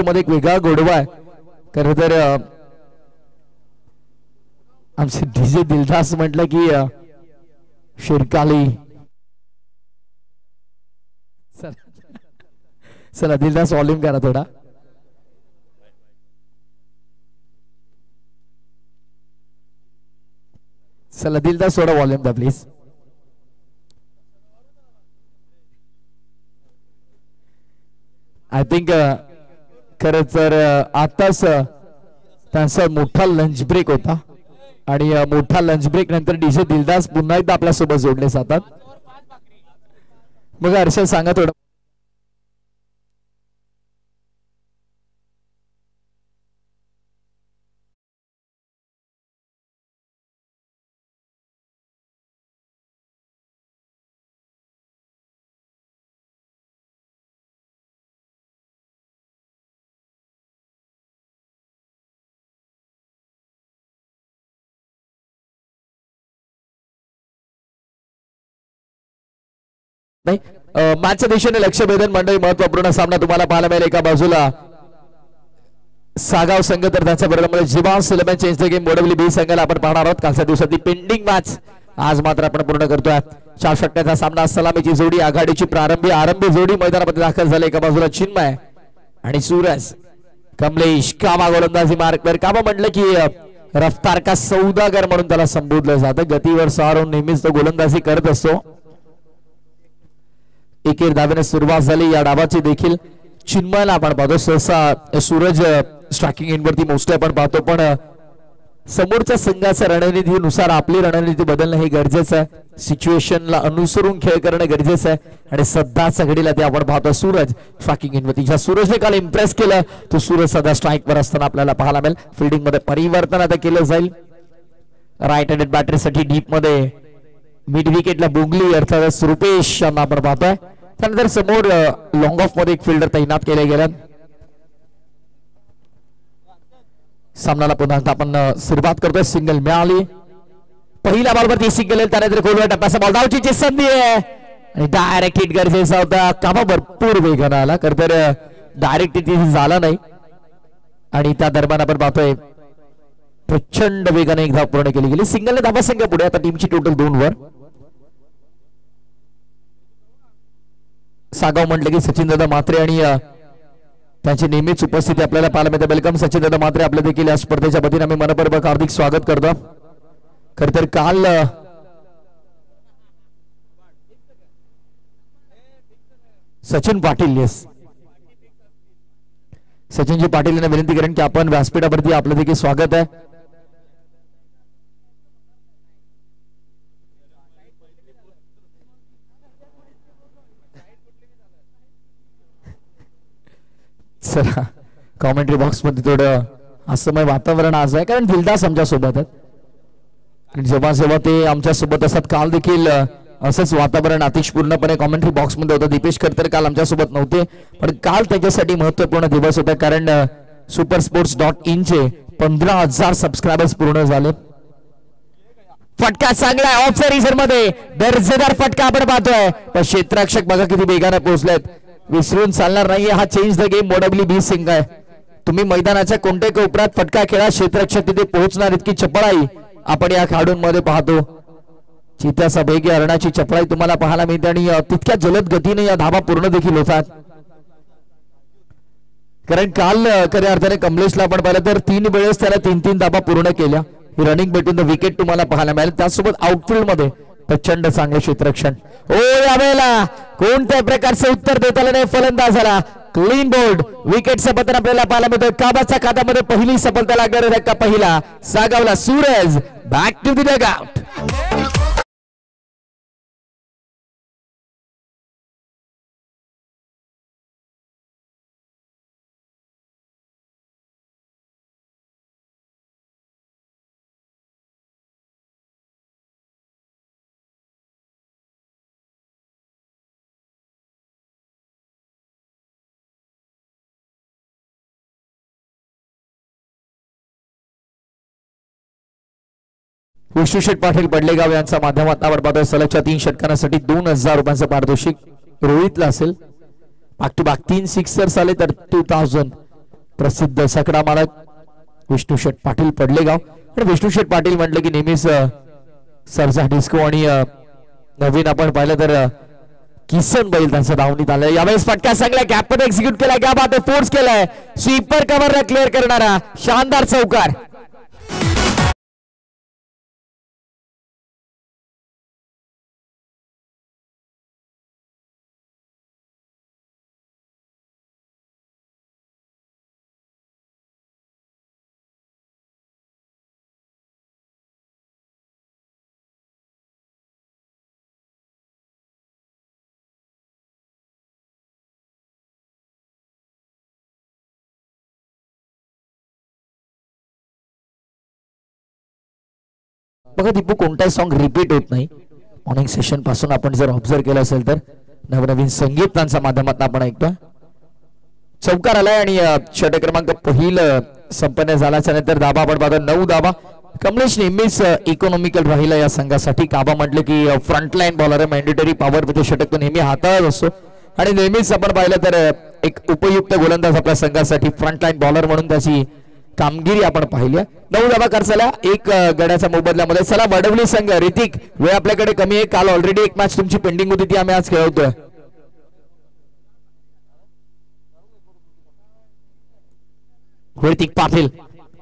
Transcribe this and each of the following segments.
Match मध्ये एक वेगळा गोडवा आहे. खरं तर आमचे डीजे दिलदास म्हटलं की शिरकाली. चला दिलदास वॉल्यूम करा थोडा. चला दिलदास थोडा वॉल्यूम द्या प्लीज. आय थिंक खरं तर आताच त्यांचा मोठा लंच ब्रेक होता आणि मोठा लंच ब्रेक नंतर डीजे दिलदास पुन्हा एकदा आपल्यासोबत जोडले जातात. मग हर्षल सांगा थोडं. मॅचच्या दिशेने लक्षभेदन मंडळी. महत्वपूर्ण सामना तुम्हाला पाहायला मिळेल. एका बाजूला सागाव संघ तर त्याच्या बरोबर जिवास 11 चेंज द गेम मोडवली बी संघाला आपण पाहणार आहोत. कालच्या दिवसातली पेंडिंग मॅच आज मात्र आपण पूर्ण करतोय. 4 षटकाचा सामना. सलामीची जोडी आघाडीची आरंभी जोडी मैदानामध्ये दाखल झाली. एका बाजूला चिन्मय आणि सूरज. कमलेश कामा गोलंदाजी मार्कवर. कामा म्हटलं की रफ्तार का सौदागर म्हणून त्याला संबोधलं जातं. गतीवर सारून नेहमीच तो गोलंदाजी करत असतो. एकेर धावेने सुरुवात झाली या डावाची देखील. चिन्मयला आपण पाहतो. सहसा सूरज स्ट्रायकिंग एंडवरती मोस्टली आपण पाहतो, पण समोरच्या संघाच्या रणनीतीनुसार आपली रणनीती बदलणं हे गरजेचं आहे. सिच्युएशनला अनुसरून खेळ करणं गरजेचं आहे आणि सध्याच्या घडीला ते आपण पाहतो सूरज स्ट्रायकिंग एंडवरती. ज्या सूरजने काल इम्प्रेस केलं तो सूरज सध्या स्ट्राईकवर असताना आपल्याला पाहायला मिळेल. फिल्डिंग मध्ये परिवर्तन आता केलं जाईल. राईट हँडेड बॅटरीसाठी डीप मध्ये मिड विकेटला बुगली अर्थात रुपेश यांना आपण पाहतोय. त्यानंतर समोर लॉंग ऑफ मध्ये एक फिल्डर तैनात केले गेले. सामन्याला पुन्हा आपण सुरुवात करतोय. सिंगल मिळाली. पहिल्या बॉलवरती सिंगल. त्यानंतर खोलवर टप्प्याचा बॉल धावची संधी आहे आणि डायरेक्ट हिट गरजेचा होता. कामा भरपूर वेगानं आला. खरं तर डायरेक्ट हिट झाला नाही आणि त्या दरम्यान आपण पाहतोय प्रचंड वेगाने एक धाव पूर्ण केली गेली. सिंगलने धावा संख्या पुढे. आता टीमची टोटल 2 वर. सागाव म्हटलं की सचिन दादा म्हात्रे आणि त्यांची नेहमीच उपस्थिती आपल्याला पाहायला मिळते. वेलकम सचिन दादा म्हात्रे आपल्या देखील या स्पर्धेच्या वतीने आम्ही मनपूर्वक हार्दिक स्वागत करतो. खर तर काल सचिन पाटील येस सचिनजी पाटील यांना विनंती करेन की आपण व्यासपीठावरती आपलं देखील स्वागत आहे. चला कॉमेंट्री बॉक्स मध्ये थोडं असमय वातावरण आज आहे, कारण दिलदास आमच्या सोबत आहेत. जेव्हा जेव्हा ते आमच्या सोबत असतात, काल देखील असंच वातावरण अतिशपूर्णपणे कॉमेंट्री बॉक्स मध्ये होतं. दीपेश करतर काल आमच्या सोबत नव्हते, पण काल त्याच्यासाठी महत्त्वपूर्ण दिवस होता, कारण supersports.in चे 15,000 सबस्क्रायबर्स पूर्ण झाले. फटका चांगला आहे ऑफ सीरीजर मध्ये, दर्जेदार फटका आपण पाहतोय. पण क्षेत्ररक्षक बघा किती वेगाने पोहोचलेत. विसरून चालणार नाहीये हा चेंज द गेम मोडवली बी सिंग आहे. तुम्ही मैदानाच्या कोणत्याही कोपऱ्यात फटका खेळा, क्षेत्ररक्षक तिथे पोहोचणार इतकी चपळाई आपण या खेळाडूंमध्ये पाहतो. चित्याचा वेग, हरणाची चपळाई तुम्हाला पाहायला मिळते आणि तितक्या जलद गतीने या धावा पूर्ण देखील होतात. कारण काल खऱ्या अर्थाने कमलेशला आपण पाहिलं तर 3 वेळेस त्याला 3-3 धावा पूर्ण केल्या. ही रनिंग भेटून द विकेट तुम्हाला पाहायला मिळेल. त्यासोबत आउटफील्ड मध्ये प्रचंड चांगले क्षेत्ररक्षण. ओ यावेळेला कोणत्या प्रकारचे उत्तर देता आलं नाही फलंदाजाला. क्लीन बोल्ड विकेटचं पतन आपल्याला पाहायला मिळतं. काबाच्या खात्यामध्ये पहिली सफलता लागणारा धक्का पहिला सागावला. Suraj back to the dugout. Vishnusheth Patil Badlegaon यांचा माध्यमातून पाहतोय. सलगच्या 3 षटकांसाठी 2,000 रुपयांचं पारितोषिक रोहितला असेल. बॅक टू बॅक 3 सिक्सर्स आले तर 2,000. प्रसिद्ध सकडा मालक विष्णू शेठ पाटील पडलेगाव. आणि विष्णू शेठ पाटील म्हटलं की नेहमीच सरजा डिस्को आणि नवीन आपण पाहिलं तर किसन बैल त्यांचं धावणीत आलंय. यावेळेस फटका चांगला गॅप मध्ये एक्झिक्यूट केलाय. क्या बात आहे, फोर्स केलाय. स्वीपर कव्हर क्लिअर करणारा शानदार चौकार. बघा दीपू, कोणताही सॉन्ग रिपीट होत नाही. मॉर्निंग सेशन पासून आपण जर ऑब्झर्व केलं असेल तर नवनवीन संगीतांच्या माध्यमातून आपण ऐकतोय. चौकार आलाय आणि षटक क्रमांक पहिलं संपन्न झाल्याच्या नंतर धाबा आपण पाहतो 9 धाबा. कमलेश नेहमीच इकॉनॉमिकल राहिला या संघासाठी. काबा म्हटलं की फ्रंटलाईन बॉलर मॅन्डेटरी पॉवर म्हणजे षटक तो नेहमी हाताळत असतो. आणि नेहमीच आपण पाहिलं तर एक उपयुक्त गोलंदाज आपल्या संघासाठी फ्रंटलाईन बॉलर म्हणून त्याची कामगिरी आपण पाहिली. 9 धाबा खर्चला 1 गड्याच्या मोबदल्यामध्ये. चला वडवली संघ. ऋतिक, वेळ आपल्याकडे कमी आहे. काल ऑलरेडी एक मॅच तुमची पेंडिंग होती ती आम्ही आज खेळवतोय. ऋतिक पाटील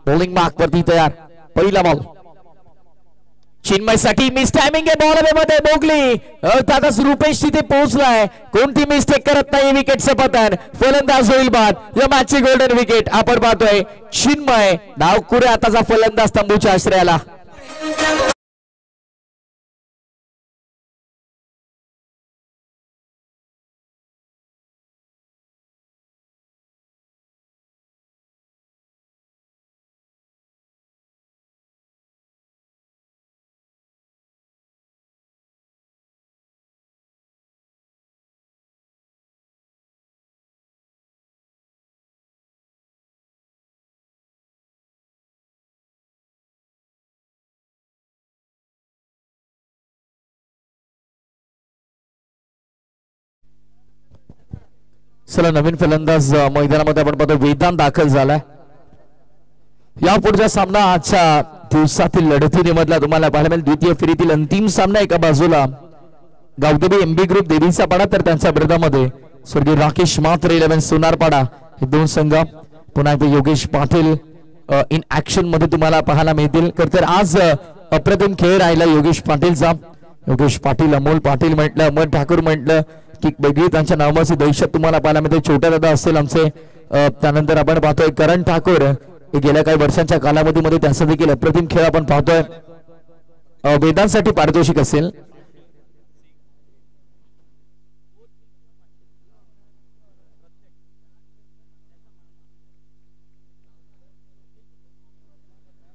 बॉलिंग मार्क वरती तयार. पहिला बॉल चिन्मयसाठी मिस टायमिंग आहे. बॉल मध्ये मोगली अर्थातच रुपेश तिथे पोहोचलाय. कोणती मिस्टेक करत नाही. विकेटचं पतन. फलंदाज होईल बाद. या मॅचची गोल्डन विकेट आपण पाहतोय. चिन्मय डावकुरे आताचा फलंदाज तंबूच्या आश्रयाला. चला नवीन फलंदाज मैदानामध्ये आपण पाहतो वेदांत दाखल झालाय. या पुढचा सामना आजच्या दिवसातील लढतीमधला तुम्हाला पाहायला मिळेल. द्वितीय फेरीतील अंतिम सामना. एका बाजूला गावदेवी एमबी ग्रुप देवीचा पाडा तर त्यांच्या विरोधामध्ये स्वर्गीय राकेश मात्र 11 सोनारपाडा. हे दोन संघ पुन्हा एकदा योगेश पाटील इन ऍक्शन मध्ये तुम्हाला पाहायला मिळतील. तर आज अप्रतिम खेळ राहिला योगेश पाटीलचा. योगेश पाटील, अमोल पाटील म्हटलं, अमर ठाकूर म्हटलं की वेगळी त्यांच्या नावाची दहशत तुम्हाला पाहायला मिळते. छोट्या दादा असतील आमचे. त्यानंतर आपण पाहतोय करण ठाकूर. गेल्या काही वर्षांच्या कालावधीमध्ये त्यांचा देखील अप्रतिम खेळ आपण पाहतोय. वेदांसाठी पारितोषिक असेल.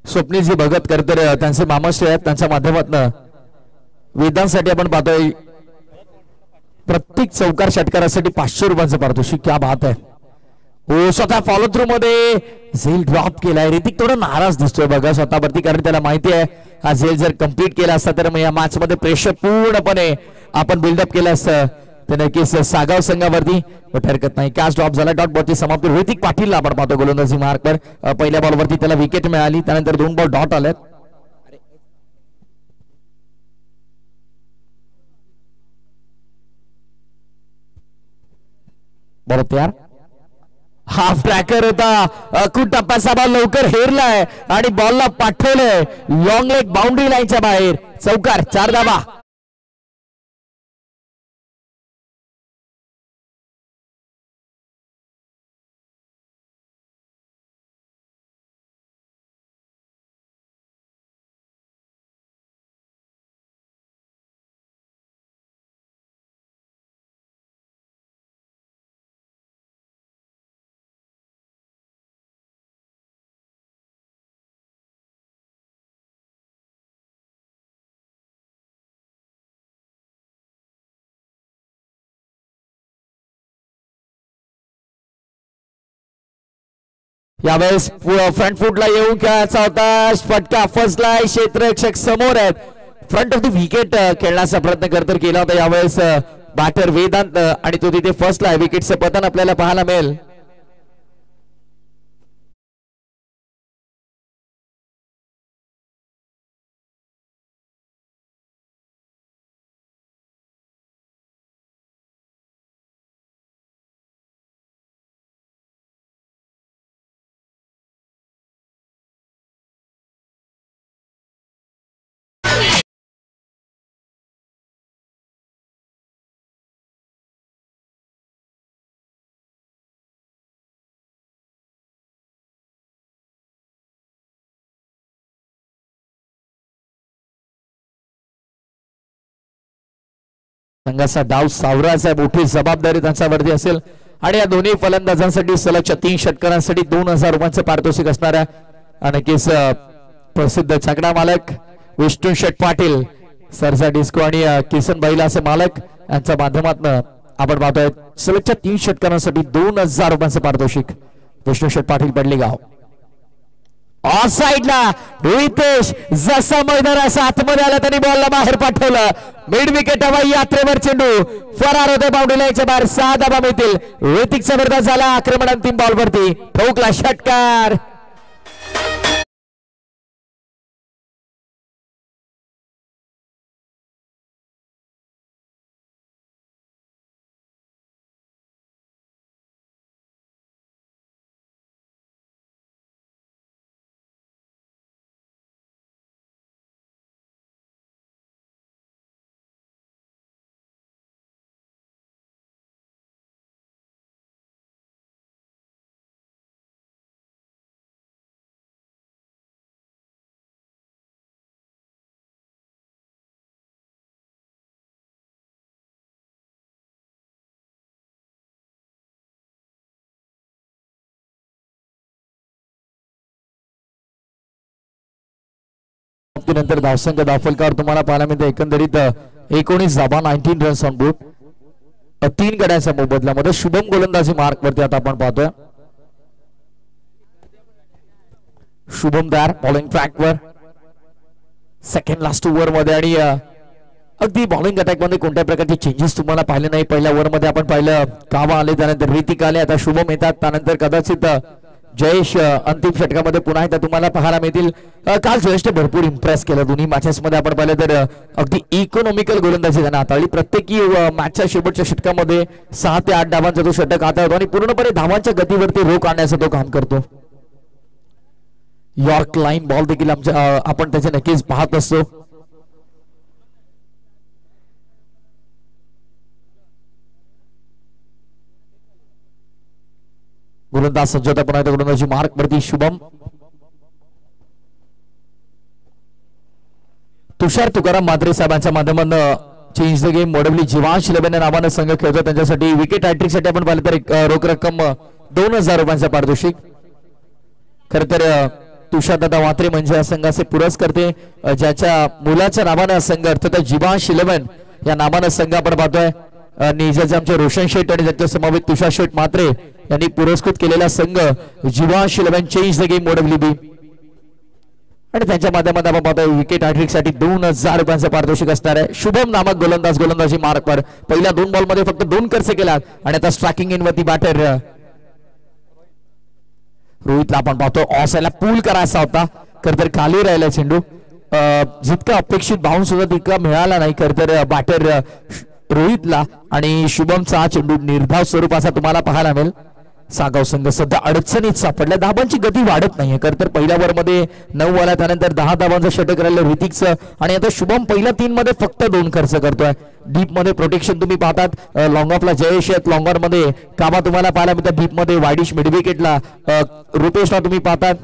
स्वप्नीलजी भगत करतर त्यांचे मामाश्री आहेत. त्यांच्या माध्यमातून वेदांसाठी आपण पाहतोय प्रत्येक चौकार षटकारासाठी 500 रुपयांचं पारितोषिक. क्या बात आहे. ओ स्वतः फॉलो थ्रू मध्ये झेल ड्रॉप केलाय. ऋतिक थोडा नाराज दिसतोय बघा स्वतःवरती, कारण त्याला माहिती आहे हा झेल जर कंप्लीट केला असता तर या मॅच मध्ये प्रेशर पूर्णपणे आपण बिल्डअप केलं असतं. तर नक्कीच सागाव संघावरती बट हरकत नाही. कॅच ड्रॉप झाला. डॉट बॉलची समाप्ती. ऋतिक पाटीलला आपण पाहतो गोलंदाजी मार्कवर. पहिल्या बॉलवरती त्याला विकेट मिळाली. त्यानंतर 2 बॉल डॉट आल्यात. बरोबर तयार. हाफ ट्रॅकर होता. खूप टप्प्याचा बॉल लवकर हेरलाय आणि बॉलला पाठवलंय लॉंग लेग बाउंड्री लाईनच्या बाहेर. चौकार. 4 धावा. यावेळेस फ्रंट फुटला येऊन खेळायचा होता. फटका फसलाय. क्षेत्ररक्षक समोर आहेत. फ्रंट ऑफ द विकेट खेळण्याचा प्रयत्न करतर केला होता यावेळेस बॅटर वेदांत आणि तो तिथे फसलाय. विकेटचं पतन आपल्याला पाहायला मिळेल. संघाचा डाव सावराचा मोठी जबाबदारी त्यांच्यावरती असेल आणि या दोन्ही फलंदाजांसाठी सलगच्या 3 षटकारांसाठी 2000 रुपयांचं पारितोषिक असणाऱ्या नक्कीच प्रसिद्ध छकडा मालक विष्णू शेठ पाटील सरजा डिस्को आणि किसन बैला असे मालक यांच्या माध्यमातून आपण पाहतोय सलगच्या 3 षटकारांसाठी 2000 रुपयांचं पारितोषिक विष्णू शेठ पाटील पडलेगाव ऑफ साइडला रितेश जसा मैदानाच्या आतमध्ये आला त्यांनी बॉलला बाहेर पाठवलं मिड विकेट हवा यात्रेवर चेंडू फरार होते बाउंड्री लाईनच्या बाहेर 6 धावा मिळतील ऋतिकचा बरदा झाला आक्रमण अंतिम बॉलवरती ठोकला षटकार नंतर धावसंख्या धावफलकावर तुम्हाला पाहायला मिळते एकंदरीत 19 धावा 19 रन्स ऑन बोर्ड 3 गड्यांच्या मोबदल्यामध्ये शुभम गोलंदाजी मार्क वरती आता आपण पाहतोय शुभम दार बॉलिंग ट्रॅक वर सेकंड लास्ट ओव्हर मध्ये आणि अगदी बॉलिंग अटॅक मध्ये कोणत्या प्रकारचे चेंजेस तुम्हाला पाहिले नाही पहिल्या ओव्हर मध्ये आपण पाहिलं कावा आले त्यानंतर ऋतिक आले आता शुभम येतात त्यानंतर कदाचित जयेश अंतिम षटकामध्ये पुन्हा एकदा तुम्हाला पाहायला मिळतील काल जयेशने भरपूर इम्प्रेस केलं दोन्ही मॅचेस मध्ये आपण पाहिलं तर अगदी इकॉनॉमिकल गोलंदाजी त्यांना हाताळली प्रत्येकी मॅचच्या शेवटच्या षटकामध्ये 6 ते 8 धावांचा तो षटक हाताळतो आणि पूर्णपणे धावांच्या गतीवरती रोख आणण्याचं तो काम करतो यॉर्क लाईन बॉल देखील आपण त्याचे नक्कीच पाहत असतो गोलंदाज सज्जता पुन्हा गोलंदाजी मार्क वरती शुभम तुषार तुकाराम मात्रे साहेबांच्या माध्यमातून चेंज द गेम मोडवली जीवांश 11 नावाने संघ खेळतो त्यांच्यासाठी विकेट हॅट्रिक साठी आपण पाहिलं तर एक रोख रक्कम 2000 रुपयांचा पारितोषिक खर तर तुषारदादा मात्रे म्हणजे या संघाचे पुरस्कर्ते ज्याच्या मुलाच्या नावाने संघ अर्थात जीवांश 11 या नावाने संघ आपण पाहतोय निजाचे आमचे रोशन शेठ आणि त्याच्या समवेत तुषार शेठ मात्रे यांनी पुरस्कृत केलेला संघ जीवांश 11 चेंज द गेम मोडवली बी आणि त्यांच्या माध्यमातून आपण पाहतोय विकेट हॅट्रिक साठी 2000 रुपयांचं पारितोषिक असणार आहे शुभम नामक गोलंदाज गोलंदाजी मार्कवर पहिल्या 2 बॉल मध्ये फक्त 2 खर्च केला आणि आता स्ट्रायकिंग इन वरती बॅटर रोहितला आपण पाहतो ऑसायला पूल करायचा होता खर तर खाली राहिला चेंडू जितका अपेक्षित बाउन्स होता तितका मिळाला नाही खर तर बॅटर रोहितला आणि शुभमचा चेंडू निर्धाव स्वरूपाचा तुम्हाला पाहायला मिळेल सागाव संघ सध्या अडचणीत सापडला धाबांची गती वाढत नाहीये खर तर पहिल्या ओव्हर मध्ये 9 आला त्यानंतर 10 धाबांचं षटक राहिलं ऋतिकचं आणि आता शुभम पहिल्या 3 मध्ये फक्त 2 खर्च करतोय डीप मध्ये प्रोटेक्शन तुम्ही पाहतात लॉंग ऑफला जयेश आहेत लॉंग ऑन मध्ये कामा तुम्हाला पाहायला मिळतं डीप मध्ये वायडिश मिड विकेटला रुपेशला तुम्ही पाहतात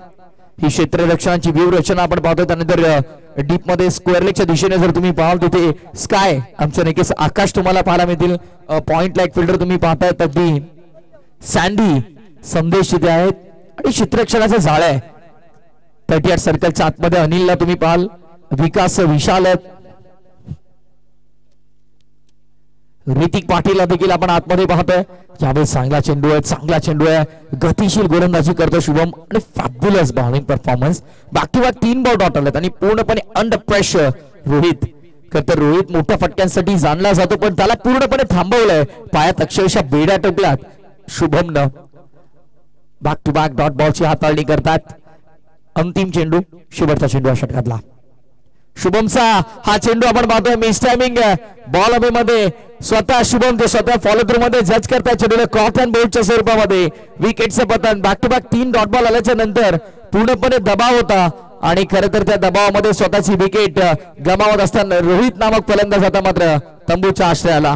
ही क्षेत्ररक्षणाची व्यूहरचना आपण पाहतोय त्यानंतर डीप मध्ये स्क्वेअर लेगच्या दिशेने जर तुम्ही पाहाल तिथे स्काय आमचं नक्कीच आकाश तुम्हाला पाहायला मिळतील पॉइंट लाईक फिल्डर तुम्ही पाहताय अगदी सँडी संदेश तिथे आहेत आणि क्षेत्ररक्षणाचं जाळ आहे 38 सर्कलच्या आतमध्ये अनिलला तुम्ही पाहाल विकास विशाल आहेत ऋतिक पाटीलला देखील आपण आतमध्ये पाहतोय यावेळी चांगला चेंडू आहे गतिशील गोलंदाजी करतो शुभम आणि fabulous bowling performance back to back 3 ball dot आलेत आणि पूर्णपणे अंडर प्रेशर रोहित तर रोहित मोठ्या फटक्यांसाठी जाणला जातो पण त्याला पूर्णपणे थांबवलंय पायात अक्षरशः बेड्या टोकल्यात शुभमनं बॅक टू बॅक डॉट बॉलची हाताळणी करतात अंतिम चेंडू शेवटचा चेंडू षटकातला शुभमचा हा चेंडू आपण पाहतोय मिस टायमिंग बॉल मध्ये स्वतः शुभम ते स्वतः फॉलो थ्रू मध्ये जज करताय चेंडूला क्रॉस अँड बोल्टच्या स्वरूपामध्ये विकेटचं पतन back to back 3 dot ball आल्याच्या नंतर पूर्णपणे दबाव होता आणि खरं तर त्या दबावामध्ये स्वतःची विकेट गमावत असताना रोहित नामक फलंदाज आता मात्र तंबूच्या आश्रयाला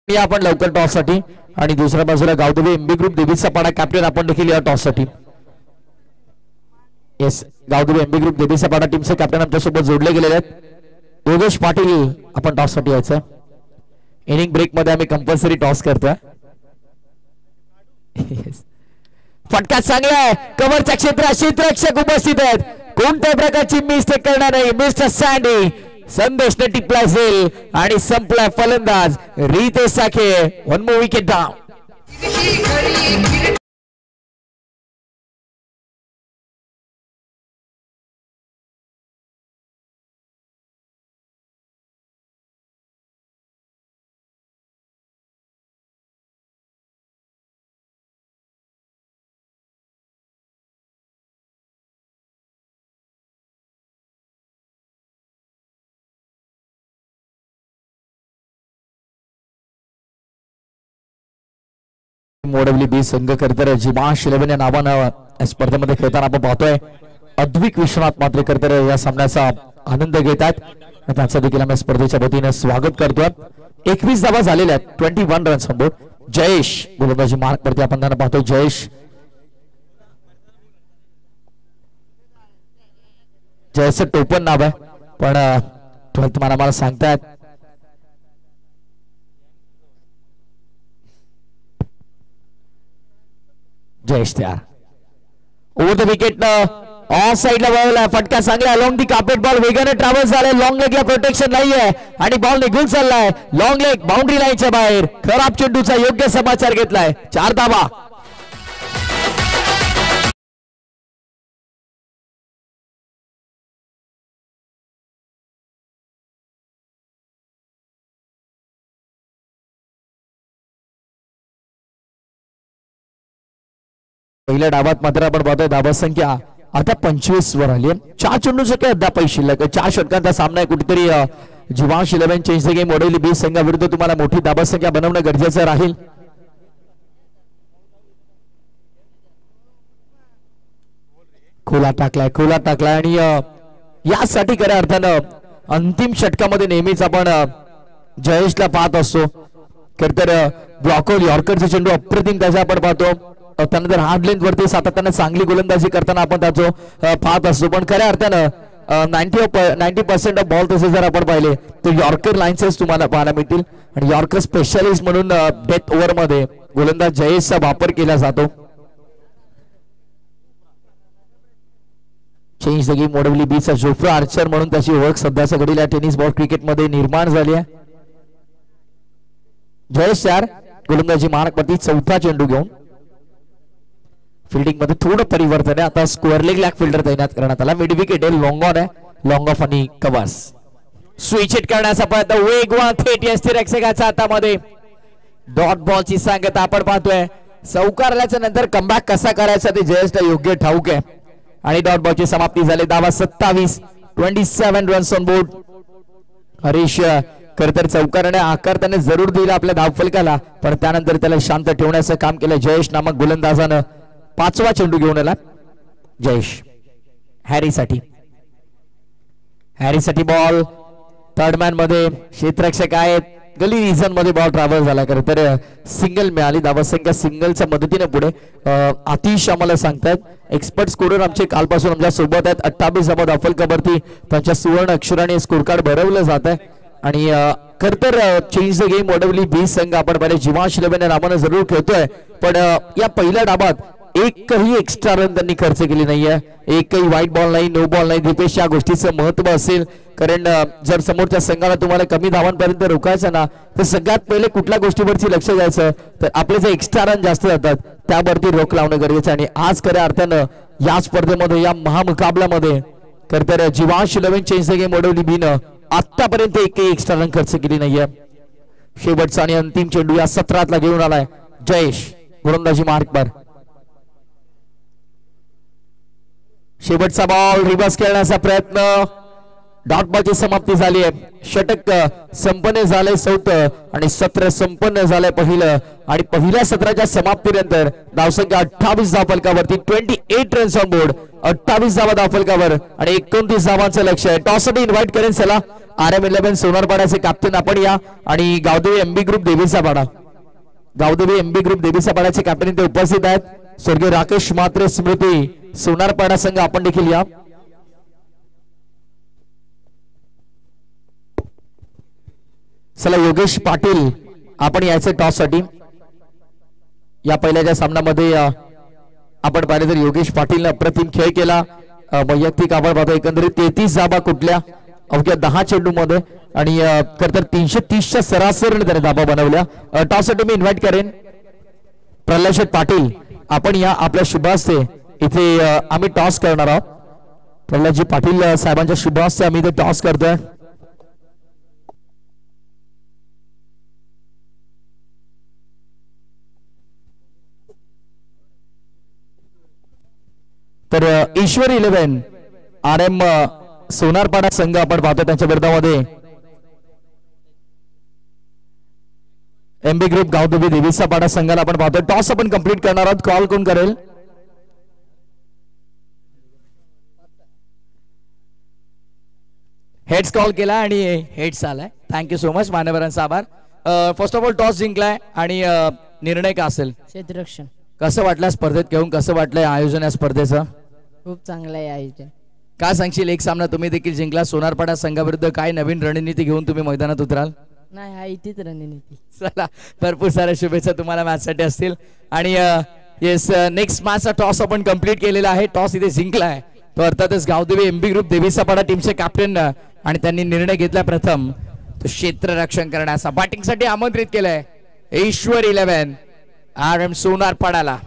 या आपण लवकर टॉस साठी आणि दुसऱ्या बाजूला गावदेवी एमबी ग्रुप देवीचा पाडा कॅप्टन आपण देखील या टॉस साठी. येस, गावदेवी एमबी ग्रुप देवीचा पाडा टीमचे कॅप्टन आमच्या सोबत जोडले गेलेले आहेत. योगेश पाटील आपण टॉस साठी यायचं. इनिंग ब्रेक मध्ये आम्ही कंपल्सरी टॉस करतोय. फटका चांगला आहे. कव्हरच्या क्षेत्रात क्षेत्ररक्षक उपस्थित आहेत. कोणत्याही प्रकारची मिस्टेक करणार नाही मिस्टर सँडी. संदेशने टिपला असेल आणि संपला फलंदाज Ritesh Sakhe. One more wicket down. मोडवली बी संघ करतर जिमाश 11 या नावानं स्पर्धेमध्ये खेळताना आपण पाहतोय. अद्विक विश्वनाथ मात्र करतर या सामन्याचा आनंद घेतात. त्यांचं देखील आम्ही स्पर्धेच्या वतीने स्वागत करतोय. 21 धावा झालेल्या आहेत. 21 रन्स ऑन बोर्ड. जयेश गोलंदाजी मार्क वरती आपण त्यांना पाहतोय. जयेशचं टोपण नाव आहे पण 12th मान आम्हाला सांगतायत जयेश तयार. ओव्हर द विकेट ऑफ साइडला वळवला. फटका चांगला अलॉंग दी कार्पेट बॉल वेगाने ट्रॅव्हल झालाय. लॉंग लेगला प्रोटेक्शन नाहीये आणि बॉल निघून चाललाय. लॉंग लेग बाउंड्री लाईनच्या बाहेर. खराब चेंडूचा योग्य समाचार घेतलाय. 4 धावा. पहिल्या डावात मात्र आपण पाहतोय धावा संख्या आता 25 वर आली. 4 चेंडूचे काय अद्याप शिल्लक. 4 षटकांचा सामना आहे. कुठेतरी जिवांश 11 चेंज द गेम ओढवली बी संघाविरुद्ध तुम्हाला मोठी धावा संख्या बनवणं गरजेचं राहील. खोला टाकलाय आणि यासाठी खऱ्या अर्थानं अंतिम षटकामध्ये नेहमीच आपण जयेशला पाहत असतो. खर तर ब्लॉकवर यॉर्करचे चेंडू अप्रतिम त्याचा आपण पाहतो. त्यानंतर हार्ड लेंथ वरती सातत्याने चांगली गोलंदाजी करताना आपण त्याचो पाहत असतो. पण खऱ्या अर्थानं 90% ऑफ बॉल तसे जर आपण पाहिले तर यॉर्कर लाईन्स तुम्हाला पाहायला मिळतील. आणि यॉर्कर स्पेशलिस्ट म्हणून डेथ ओव्हर मध्ये गोलंदाज जयेशचा वापर केला जातो. चेंज द गेम मोडवली बीचा जोफ्रा आर्चर म्हणून त्याची ओळख सध्याच्या घडीला टेनिस बॉल क्रिकेटमध्ये निर्माण झाली आहे. जयेश यार गोलंदाजी मार्कवरती 4था चेंडू घेऊन. फिल्डिंग मध्ये थोडं परिवर्तन आहे. आता स्क्वेअर लेग लॅग फिल्डर तैनात करण्यात आला. मिड विकेट आहे. लॉंग ऑन आहे. लॉंग ऑफ आणि कवास. स्विच हिट करण्याचा प्रयत्न वेगवान थेट यष्टिरक्षकाच्या हातामध्ये. डॉट बॉलची सांगता आपण पाहतोय. चौकारल्याच्या नंतर कमबॅक कसा करायचा ते जयेशला योग्य ठाऊक आहे. आणि डॉट बॉलची समाप्ती झाली. धावा 27. 27 रन्स ऑन बोर्ड. हरीश खरतर चौकाराने आकार त्याने जरूर दिला आपल्या धावफलकाला पण त्यानंतर त्याला शांत ठेवण्याचं काम केलं जयेश नामक गोलंदाजानं. 5वा चेंडू घेऊन आला जयेश. हॅरीसाठी बॉल. थर्ड मॅन मध्ये क्षेत्ररक्षक आहेत. गली रिजन मध्ये बॉल ट्रॅव्हल झाला. खरं तर सिंगल मिळाली. धावा संख्या सिंगलच्या मदतीने पुढे. आतिश आम्हाला सांगतात एक्सपर्ट स्कोरर आमचे कालपासून आमच्या सोबत आहेत. 28 धावा धावफलकावरती त्यांच्या सुवर्ण अक्षराने स्कोर कार्ड भरवलं जात आहे. आणि खर तर चेंज द गेम ओढवली बी संघ आपण पहिले जिवांश 11 या नावानं जरूर खेळतोय पण या पहिल्या डावात एकही एक्स्ट्रा रन त्यांनी खर्च केली नाहीये. एकही वाईट बॉल नाही, नो बॉल नाही. दीपेश या गोष्टीचं महत्व असेल कारण जर समोरच्या संघाला तुम्हाला कमी धावांपर्यंत रोखायचं ना तर सगळ्यात पहिले कुठल्या गोष्टीवरती लक्ष द्यायचं तर आपले जे एक्स्ट्रा रन जास्त जातात त्यावरती रोख लावणं गरजेचं आहे. आणि आज खऱ्या अर्थानं या स्पर्धेमध्ये या महामुकाबल्यामध्ये खर तर जिवांश 11 चेंज द गेम ओढवली बीनं आतापर्यंत एकही एक्स्ट्रा रन खर्च केली नाहीये. शेवटचा आणि अंतिम चेंडू या 17ला घेऊन आलाय जयेश. गोलंदाजी मार्कवर. शेवटचा बॉल रिव्हर्स खेळण्याचा प्रयत्न डॉट बॉलची समाप्ती झाली आहे. षटक संपन्न झालंय चौथं आणि सत्र संपन्न झालंय पहिलं आणि पहिल्या सत्राच्या समाप्तीनंतर धावसंख्या 28 धावफलकावरती 28 रन्स ऑन बोर्ड. 28 धावा धावफलकावर आणि 29 धावांचं लक्ष आहे. टॉससाठी इन्व्हाइट करेन चला RM11 सोनारपाड्याचे कॅप्टन आपण या आणि गावदेवी MB ग्रुप देवीचा पाडा गावदेवी MB ग्रुप देवीचा पाड्याचे कॅप्टन इथे उपस्थित आहेत. स्वर्गीय राकेश म्हात्रे स्मृती सोनारपाडा संघ आपण देखील या. चला योगेश पाटील आपण यायचे टॉस साठी. या पहिल्याच्या सामन्यामध्ये आपण पाहिले तर योगेश पाटीलने अप्रतिम खेळ केला. वैयक्तिक आपण पाहतो एकंदरीत 33 धाबा कुठल्या अवघ्या 10 चेंडूमध्ये आणि खरं तर 330च्या सरासरीने त्याने धाबा बनवल्या. टॉस साठी मी इन्व्हाइट करेन प्रल्हाद पाटील आपण या. आपल्या शुभ हस्ते इथे आम्ही टॉस करणार आहोत. प्रल्हादजी पाटील साहेबांच्या शुभ हस्ते आम्ही इथे टॉस करतोय. तर ईश्वर 11 RM सोनारपाडा संघ आपण पाहतो त्यांच्या विरोधामध्ये MB ग्रुप गावदेवी देवीचा पाडा संघाला आपण पाहतो. टॉस आपण कंप्लीट करणार आहोत. कॉल कोण करेल? हेड्स कॉल केला आणि हेड्स आलाय. थँक्यू सो मच मान्यवरांचा आभार. फर्स्ट ऑफ ऑल टॉस जिंकलाय आणि निर्णय का असेल? क्षेत्ररक्षण. कसं वाटलं स्पर्धेत घेऊन? कसं वाटलंय आयोजन या स्पर्धेचं? खूप चांगलं आहे आयोजन. काय सांगशील? एक सामना तुम्ही देखील जिंकला सोनारपाडा संघाविरुद्ध. काय नवीन रणनीती घेऊन तुम्ही मैदानात उतराल? नाही हा इथेच रणनीती. चला भरपूर साऱ्या शुभेच्छा तुम्हाला मॅच साठी असतील. आणि येस नेक्स्ट मॅचचा टॉस आपण कंप्लीट केलेला आहे. टॉस इथे जिंकला आहे तो अर्थातच गावदेवी MB ग्रुप देवीचा पाडा टीमचे कॅप्टन आणि त्यांनी निर्णय घेतला प्रथम तो क्षेत्ररक्षण करण्याचा. बॅटिंगसाठी आमंत्रित केलंय ईश्वर 11 RM सोनारपाडाला.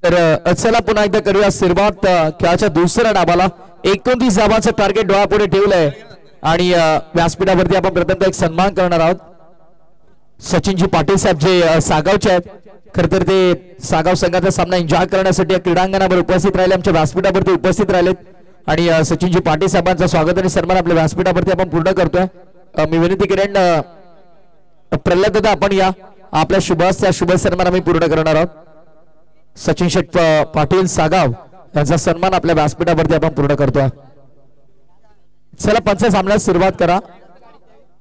तर चला पुन्हा एकदा करूया सुरुवात खेळाच्या दुसऱ्या डावाला. 29 धावांचं टार्गेट डोळ्यापुढे ठेवलंय आणि व्यासपीठावरती आपण प्रथम एक सन्मान करणार आहोत. सचिनजी पाटील साहेब जे सागावचे आहेत. खरं तर ते सागाव संघाचा सामना एन्जॉय करण्यासाठी या क्रीडांगणावर उपस्थित राहिले, आमच्या व्यासपीठावरती उपस्थित राहिलेत आणि सचिनजी पाटील साहेबांचं स्वागत आणि सन्मान आपल्या व्यासपीठावरती आपण पूर्ण करतोय. मी विनंती करेन प्रल्हाद दादा आपण या. आपल्या शुभ सन्मान आम्ही पूर्ण करणार आहोत. सचिन शेठ पाटील सागाव यांचा सन्मान आपल्या व्यासपीठावरती आपण पूर्ण करतोय. चला पंच सामन्याला सुरुवात करा.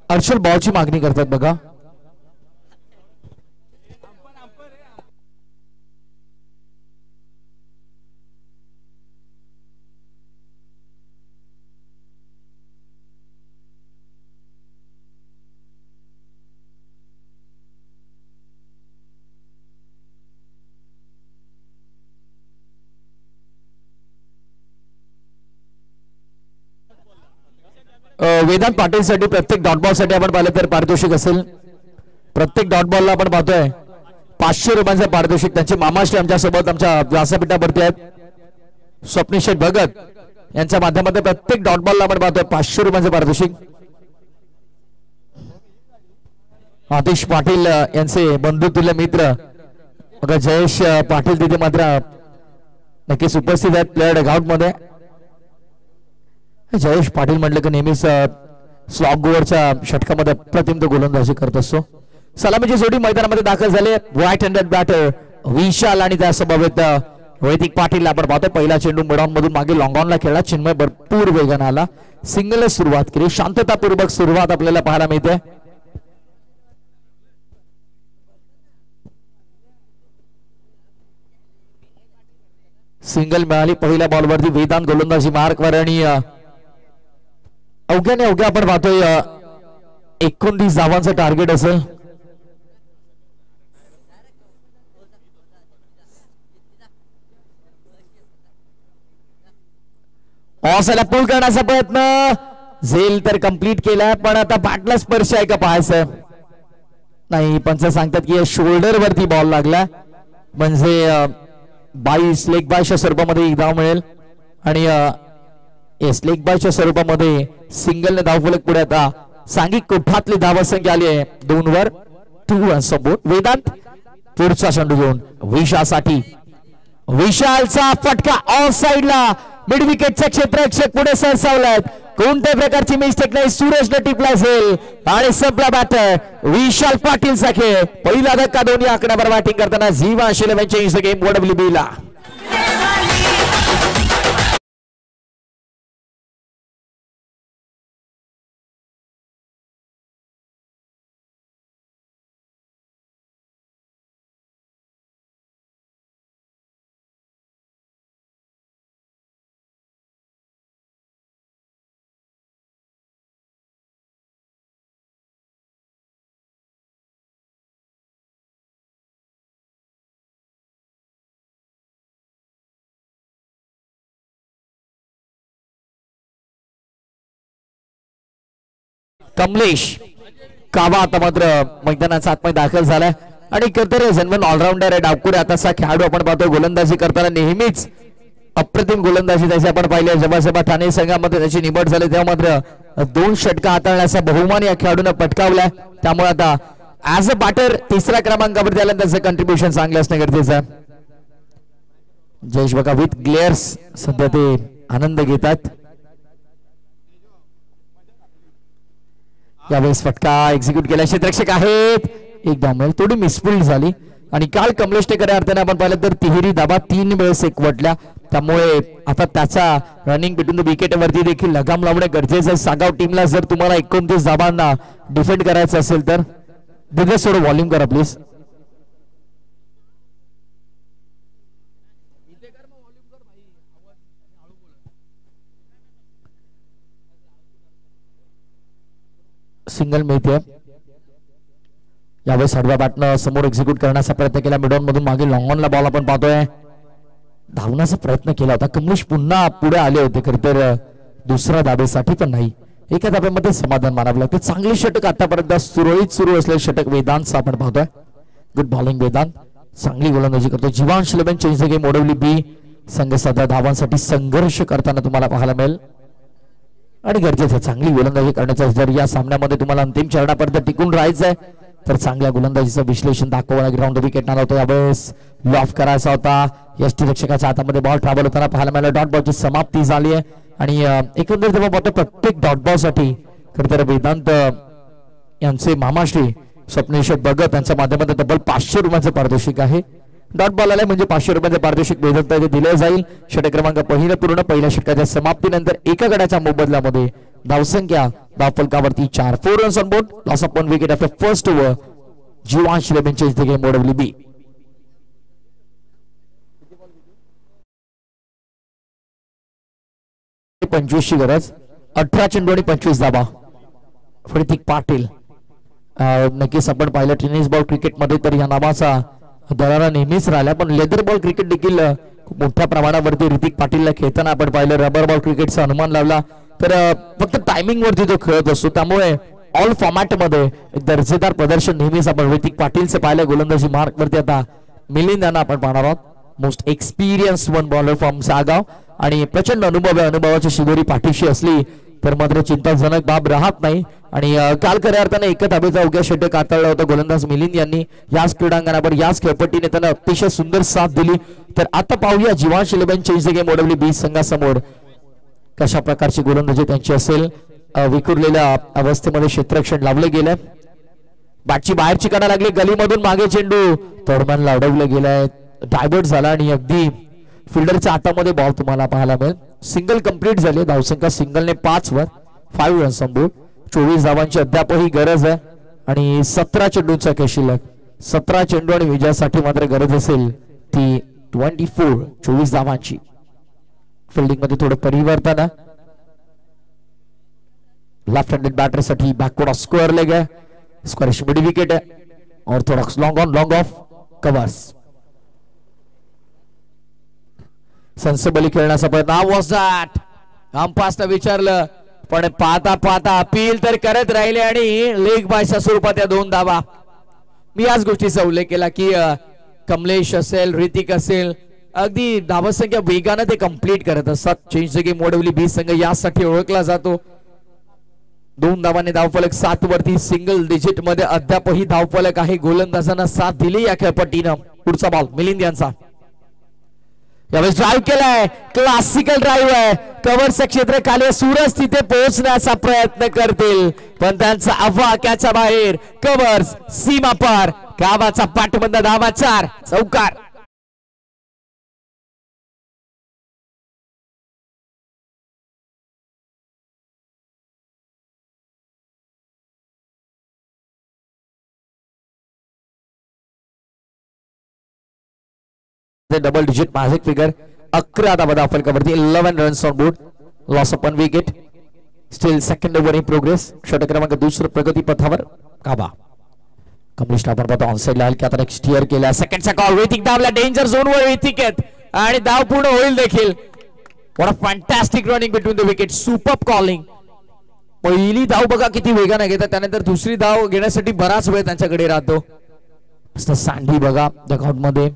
अर्शल बॉलची मागणी करतात बघा. वेदांत पाटील साठी प्रत्येक डॉट बॉल साठी आपण पाहिलं तर पारितोषिक असेल. प्रत्येक डॉट बॉलला आपण पाहतोय 500 रुपयांचं पारितोषिक. त्यांचे मामाश्री आमच्या सोबत आमच्या व्यासपीठावरती आहेत. स्वप्नील शेठ भगत यांच्या माध्यमातून प्रत्येक डॉट बॉलला आपण पाहतोय 500 रुपयांचं पारितोषिक. आतिश पाटील यांचे बंधुतुल्य मित्र जयेश पाटील तिथे मात्र नक्कीच उपस्थित आहेत प्लेयर डगआउट मध्ये. जयेश पाटील म्हटलं की नेहमीच स्लॉग गोवरच्या षटकामध्ये अप्रतिम तो गोलंदाजी करत असतो. सलामीची जोडी मैदानामध्ये दाखल झाली. राईट हँडेड बॅटर विशाल आणि त्यासोबत वैदिक पाटील आपण पाहतो पहिला चेंडू मिडॉन मधून मागे लॉंग ऑनला खेळला. चिन्मय भरपूर वेगाने आला, सिंगल सुरुवात केली. शांततापूर्वक सुरुवात आपल्याला पाहायला मिळते. सिंगल मिळाली पहिल्या बॉलवरती. वेदांत गोलंदाजी मार्कवर आणि अवघ्याने अवघ्या आपण पाहतोय 29 धावांचं टार्गेट असेल. ऑसला पूल करण्याचा प्रयत्न झेल तर कंप्लीट केलाय, पण आता बॅटला स्पर्श आहे का पाहायचं. नाही, पंच सांगतात की शोल्डर वरती बॉल लागला, म्हणजे 22 लेग बायच्या स्वरूपामध्ये एक धाव मिळेल आणि लेग बायच्या स्वरूपामध्ये सिंगलने धावफलक पुढे. आता सांघिक कुठातली धावसंख्या आली आहे 2 वर. 2 रन्स बोर्ड. वेदांत पुढचा चेंडू घेऊन विशालसाठी. विशालचा फटका ऑफ साइडला. मिड विकेटचा क्षेत्ररक्षक पुढे सरसावलाय. कोणत्या प्रकारची मिस्टेक नाही, सूरजने टिपला असेल आणि संपला बॅटर. विशाल पाटील चा खेळ. पहिला धक्का दोन्ही आकड्यावर बॅटिंग करताना जीवांश 11 चेंज द गेम OWB ला. कमलेश कावा आता मात्र मैदानाचा आतमध्ये दाखल झालाय आणि कतर जनवन ऑलराऊंडर आहे. डावकुरे हाताचा खेळाडू आपण पाहतो. गोलंदाजी करताना नेहमीच अप्रतिम गोलंदाजी त्याची आपण पाहिली. जेव्हा ठाणे संघामध्ये त्याची निवड झाली तेव्हा मात्र 2 षटका हाताळण्याचा बहुमान या खेळाडूने पटकावलाय. त्यामुळे आता ऍज अ बॅटर 3ऱ्या क्रमांकावर त्याला त्याचं कंट्रीब्युशन चांगलं असणं गरजेचं आहे. जयेश बघा विथ ग्लेअर्स सध्या ते आनंद घेतात. यावेळेस फटका एक्झिक्यूट केला. क्षेत्ररक्षक आहेत. एक धाव मिळेल. थोडी मिसफिल्ड झाली आणि काल कमलेश टेकर अर्थाने आपण पाहिलं तर तिहेरी धाबा 3 वेळेस एकवटल्या. त्यामुळे आता त्याचा रनिंग बिटवीन द विकेट वरती देखील लगाम लावणे गरजेचं आहे. सागाव टीमला जर तुम्हाला 29 धाबांना डिफेंड करायचं असेल तर दिग्गज थोडं व्हॉल्यूम करा प्लीज. सिंगल मिळते. यावेळेस आडव्या बॅटनं समोर एक्झिक्यूट करण्याचा प्रयत्न केला. मिडॉन मधून मागे लॉंग ऑनला बॉल आपण पाहतोय. धावण्याचा प्रयत्न केला होता. कमलेश पुन्हा पुढे आले होते खर तर दुसऱ्या धाबेसाठी, पण नाही. एका धाब्यामध्ये समाधान मानावं लागते. चांगले षटक आतापर्यंत सुरळीत सुरू असलेले षटक वेदांत आपण पाहतोय. गुड बॉलिंग वेदांत. चांगली गोलंदाजी करतो. जीवांश 11 चेंज द गेम OWB संघ सध्या धावांसाठी संघर्ष करताना तुम्हाला पाहायला मिळेल आणि गरजेचं चांगली गोलंदाजी करण्याचा. जर या सामन्यामध्ये तुम्हाला अंतिम चरणापर्यंत टिकून राहायचंय तर चांगल्या गोलंदाजीचं विश्लेषण दाखवणं. ग्राउंड विकेट नाला होता. यावेळेस लॉफ करायचा होता. यष्टीरक्षकाच्या हातामध्ये बॉल ट्रॅव्हल होताना पाहायला मिळालं. डॉट बॉलची समाप्ती झाली आहे आणि एकंदरीत जेव्हा पाहतो प्रत्येक डॉट बॉल साठी खरं तर वेदांत यांचे मामाश्री स्वप्नेश्वर भगत यांच्या माध्यमातून तब्बल 500 रुपयांचं पारितोषिक आहे. डॉट बॉल आलाय म्हणजे 500 रुपयांचे पारितोषिक वेदांत दिले जाईल. षटक क्रमांक पहिलं पूर्ण. पहिल्या षटकाच्या समाप्तीनंतर एका गड्याच्या मोबदल्यामध्ये धावसंख्या धावफलकावरती 4. 4 runs on board. Loss of 1 wicket after first over. जीवांश 11 change the game OWB. पंचवीसची गरज. 18 चेंडू आणि 25 धाबा. वैदिक पाटील नक्कीच आपण पाहिलं टेनिस बॉल क्रिकेटमध्ये तर या नावाचा दरारा नेहमीच राहिला, पण लेदर बॉल क्रिकेट देखील खूप मोठ्या प्रमाणावरती ऋतिक पाटीलला खेळताना आपण पाहिलं. रबर बॉल क्रिकेटचा अनुमान लावला तर फक्त टायमिंग वरती तो खेळत असतो. त्यामुळे ऑल फॉर्मॅट मध्ये दर्जेदार प्रदर्शन नेहमीच आपण ऋतिक पाटीलचं पाहिलं. गोलंदाजी मार्क वरती आता मिलिंद यांना आपण पाहणार आहोत. Most experience one bowler from Sagaon आणि प्रचंड अनुभवाची शिदोरी पाठीशी असली तर मात्र चिंताजनक बाब राहत नाही. आणि काल खऱ्या अर्थाने एकच धाबेचा अवघ्या षटक हाताळला होता गोलंदाज मिलिंद यांनी. याच क्रीडांगणावर याच खेळपट्टीने त्यांना अतिशय सुंदर साथ दिली. तर आता पाहूया जीवांश 11 चेंज द गेम OWB संघासमोर कशा प्रकारची गोलंदाजी त्यांची असेल. विखुरलेल्या अवस्थेमध्ये क्षेत्ररक्षण लावलं गेलंय. बॅटची बाहेरची काढा लागली. गलीमधून मागे चेंडू तोडमॅनला अडवलं गेलाय. डायव्हर्ट झाला आणि अगदी फिल्डरच्या हातामध्ये बॉल तुम्हाला पाहायला मिळेल. सिंगल कंप्लीट झाली. धावसंख्या सिंगलने 5 वर 5 रन्स ऑन बोर्ड. 24 धावांची अद्यापही गरज आहे आणि 17 चेंडूंचा खेळ शिल्लक. 17 चेंडू आणि विजयासाठी मात्र गरज असेल ती 24 धावांची. फिल्डिंग मध्ये थोडं परिवर्तन आहे. लेफ्ट हँडेड बॅटर साठी बॅकवर्ड स्क्वेअर लेग है. स्क्वेअर मिड विकेट है और थोड़ा long on long off covers. Sensibly खेळण्याचा प्रयत्न. वॉज दॅट अंपायरनं विचारलं पण पाहता पाहता अपील तर करत राहिले आणि लेग बायच्या स्वरूपात या 2 धावा. मी याच गोष्टीचा उल्लेख केला की कमलेश असेल ऋतिक असेल अगदी धावसंख्या वेगाने ते कंप्लीट करत असतात. चेंज द गेम मोडवली बी संघ यासाठी ओळखला जातो. 2 धावांनी धावफलक 7 वरती. सिंगल डिजिट मध्ये अद्यापही धावफलक आहे. गोलंदाजांना साथ दिली या खेळपट्टीनं. पुढचा बॉल मिलिंद यांचा. यावेळेस ड्राईव्ह केलाय. क्लासिकल ड्राईव्ह आहे. कव्हरचं क्षेत्र खाली. सूरज तिथे पोहोचण्याचा प्रयत्न करतील पण त्यांचा आवाक्याच्या बाहेर. कव्हर्स सीमा पार. गावाचा पाठबंद. धावा 4. चौकार. Double digit magic figure. 11 धावा धावफलकावरती. 11 runs on board. Loss of 1 wicket. Steel second over in progress. षटक क्रमांक 2 प्रगती पथावर काबा. कमलेश आपण पाहतो ऑन साइड की आता स्टिअर केला. सेकंडचा कॉल. ऋतिक धावला डेंजर झोन वर. ऋतिक आणि धाव पूर्ण होईल देखील. What a fantastic running between the wicket. Superb calling. पहिली धाव बघा किती वेगाने घेतात. त्यानंतर दुसरी धाव घेण्यासाठी बराच वेळ त्यांच्याकडे राहतो. सँडी बघा डगआउट मध्ये.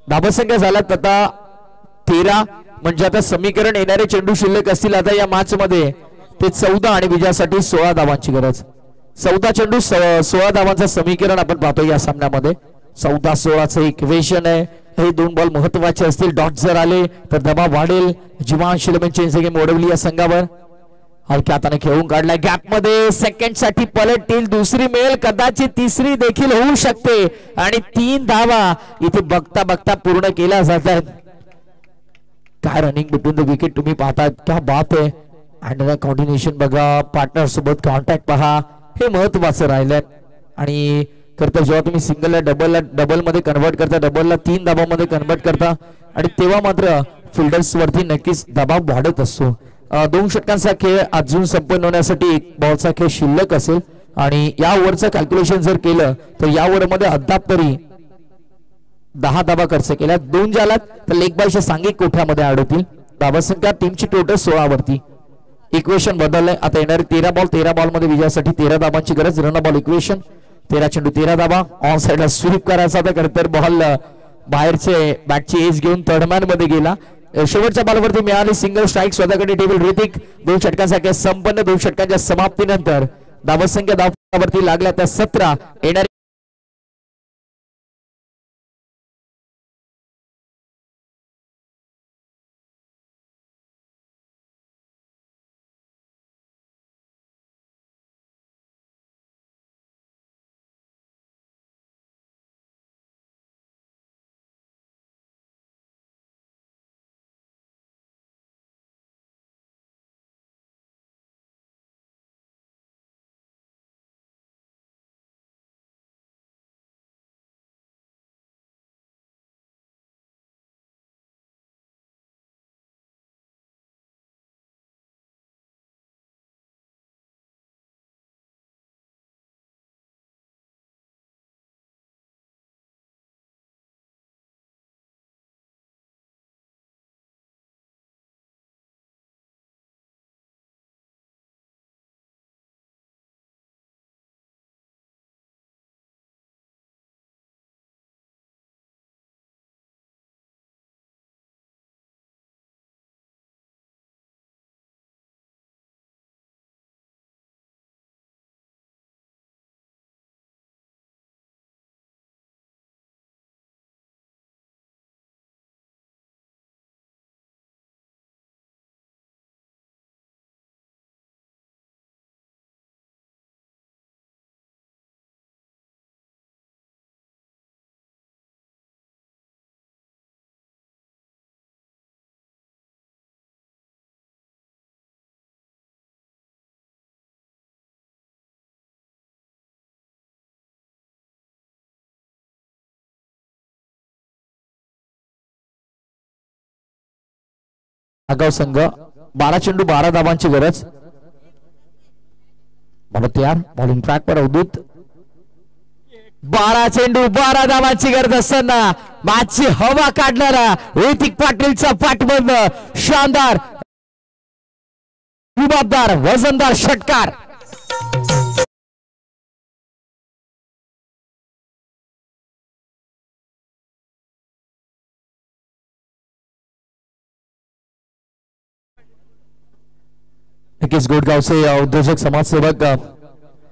धावसंख्या झाल्यात आता 13 म्हणजे आता समीकरण येणारे चेंडू शिल्लक असतील आता या मॅच मध्ये ते 14 आणि विजयासाठी 16 धावांची गरज. 14 चेंडू 16 धावांचं समीकरण आपण पाहतो या सामन्यामध्ये. 14-16चं इक्वेशन आहे. हे 2 बॉल महत्वाचे असतील. डॉट जर आले तर दबाव वाढेल. जीवांश चेंज गेम ओढवली या संघावर. हलक्या हाताने खेळून काढलाय. गॅप मध्ये सेकंड साठी पलटतील. दुसरी मेल कदाचित तिसरी देखील होऊ शकते आणि 3 धावा इथे बघता बघता पूर्ण केल्या जातात. काय रनिंग बिटवीन द विकेट तुम्ही पाहतात. क्या बात आहे. अँड कॉर्डिनेशन बघा. पार्टनर सोबत कॉन्टॅक्ट पहा. हे महत्वाचं राहिलं. आणि करता जेव्हा तुम्ही सिंगलला डबल मध्ये कन्वर्ट करता. डबलला 3 धावांमध्ये कन्वर्ट करता आणि तेव्हा मात्र फिल्डर्स वरती नक्कीच दबाव वाढत असतो. 2 षटकांचा खेळ अजून संपन्न होण्यासाठी 1 बॉलचा खेळ शिल्लक असेल आणि या ओव्हरचं कॅल्क्युलेशन जर केलं तर या ओव्हर मध्ये अद्याप तरी 10 धावा खर्च केल्या. 2 झालात तर लेग बायच्या सांघिक कोठ्यामध्ये ऍड होतील. धावसंख्या टीमची टोटल 16 वरती. इक्वेशन बदललंय. आता येणारे 13 बॉल मध्ये विजयासाठी 13 धावांची गरज. Run ball equation. 13 चेंडू 13 धावा. ऑन साइडला स्वीप करायचा होता खरं तर बॉल बाहेरचे बॅटची एज घेऊन थर्डमॅन मध्ये गेला. शेवटच्या बॉलवरती मिळाली सिंगल स्ट्राईक. स्वतःकडे टेबल. ऋतिक 2 षटकांचा खेळ संपन्न. 2 षटकांच्या समाप्तीनंतर धावसंख्या धावावरती लागल्या त्या 17. येणारे आगाव संघ 12 चेंडू 12 धावांची गरज. बॉल तयार, बॉलिंग ट्रॅकवर अवधूत. 12 चेंडू 12 धावांची गरज असताना मॅचची हवा काढणारा ऋतिक पाटीलचा पाठबंद, शानदार रुबाबदार वजनदार षटकार. नक्कीच गोडगावचे उद्योजक समाजसेवक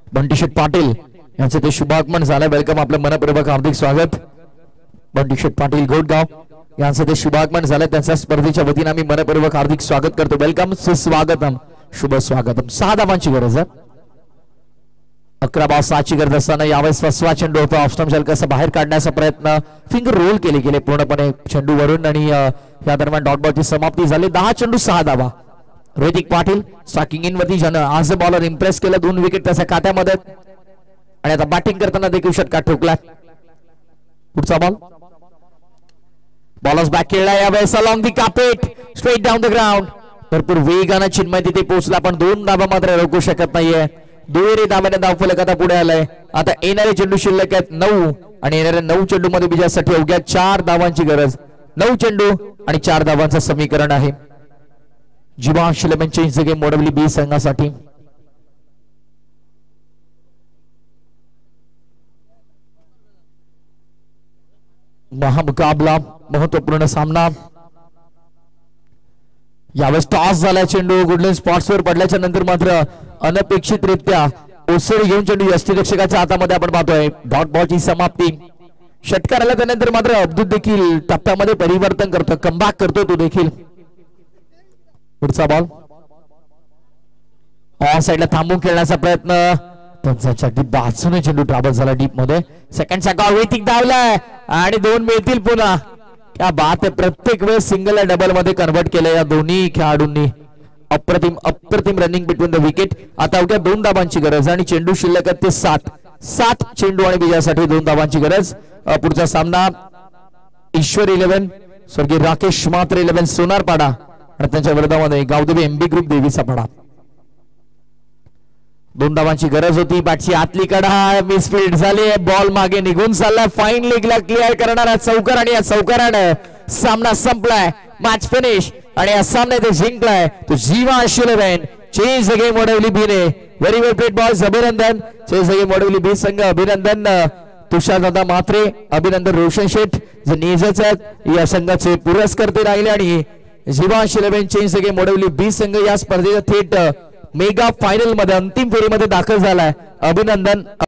बंटीशेठ पाटील यांचे ते शुभागमन झालं. वेलकम, आपलं मनपूर्वक हार्दिक स्वागत. बंटीशेठ पाटील गोडगाव यांचं ते शुभागमन झालं, त्यांच्या स्पर्धेच्या वतीने आम्ही मनपूर्वक हार्दिक स्वागत करतो. वेलकम, सुस्वागतम, शुभ स्वागतम. 6 धावांची गरज आहे. 11 ची गरज असताना यावेळेस फसवा चेंडू होता. ऑफ स्टंप झेल कसं बाहेर काढण्याचा प्रयत्न, फिंगर रोल केले गेले पूर्णपणे चेंडूवरून आणि या दरम्यान डॉट बॉलची समाप्ती झाली. 10 चेंडू 6 धावा. ऋतिक पाटील स्ट्रायकिंग इन वरती, ज्यानं आज बॉलर इम्प्रेस केलं, 2 विकेट त्याच्या खात्यामध्ये आणि आता बॅटिंग करताना देखील षटकार ठोकला. पुढचा बॉल, बॉलर्स बॅक खेळला यावेळेस along the carpet, straight down the ground. भरपूर वेगानं चिन्मय तिथे पोहोचला, पण 2 धावा मात्र रोखू शकत नाहीये. दुहेरी धाब्याने धावफलक आता पुढे आलाय. आता येणारे चेंडू शिल्लक आहेत 9 आणि येणाऱ्या 9 चेंडू मध्ये विजयासाठी अवघ्या 4 धावांची गरज. 9 चेंडू आणि 4 धावांचं समीकरण आहे. जीवांश 11 चेंज द गेम मोडवली बी संघासाठी. महामुकाबला, महत्वपूर्ण सामना. यावेळेस टॉस झाला, चेंडू गुडलेन स्पॉट्सवर पडल्याच्या नंतर मात्र अनपेक्षितरित्या ओसर घेऊन चेंडू यष्टीरक्षकाच्या हातामध्ये आपण पाहतोय. डॉट बॉलची समाप्ती. षटकार आला त्यानंतर मात्र अब्दुल देखील टप्प्यामध्ये परिवर्तन करतो, कमबॅक करतो तो देखील. पुढचा बॉल ऑन साइडला थांबून खेळण्याचा प्रयत्न, त्यांच्या बाजूने चेंडू ट्रॅव्हल झाला डीप मध्ये. सेकंड सकाळ ऋतिक धावलाय आणि 2 मिळतील पुन्हा. क्या बात आहे, प्रत्येक वेळेस सिंगल डबल मध्ये कन्वर्ट केलं या दोन्ही खेळाडूंनी. अप्रतिम अप्रतिम रनिंग बिटवीन द विकेट. आता अवघ्या 2 धावांची गरज आणि चेंडू शिल्लक ते 7 चेंडू आणि विजयासाठी 2 धावांची गरज. पुढचा सामना ईश्वर 11 स्वर्गीय राकेश मात्र 11 सोनारपाडा आणि त्यांच्या विरोधामध्ये गावदेवी एमबी ग्रुप देवीचा पाडा. 2 धावांची गरज होती. बॅटची आतली कडा मिसफिल्ड झाली, बॉल मागे निघून चाललाय. फाईन लेगला क्लिअर करणारा चौकार आणि या चौकाराने सामना संपलाय. मॅच फिनिश आणि या सामन्यात ते जिंकलाय तो जीवांश 11. चेंज द गेम मोडवली बीने. व्हेरी वेल प्लेड बॉल्स, अभिनंदन. चेंज द गेम मोडवली बी संघ, अभिनंदन. तुषार दादा म्हात्रे, अभिनंदन. रोशन शेठ जे निजच आहेत या संघाचे पुरस्कर्ते राहिले आणि जीवांश 11 चेंज द गेम मोडवली बी संघ या स्पर्धेच्या थेट मेगा फायनल मध्ये अंतिम फेरीमध्ये दाखल झालाय. अभिनंदन.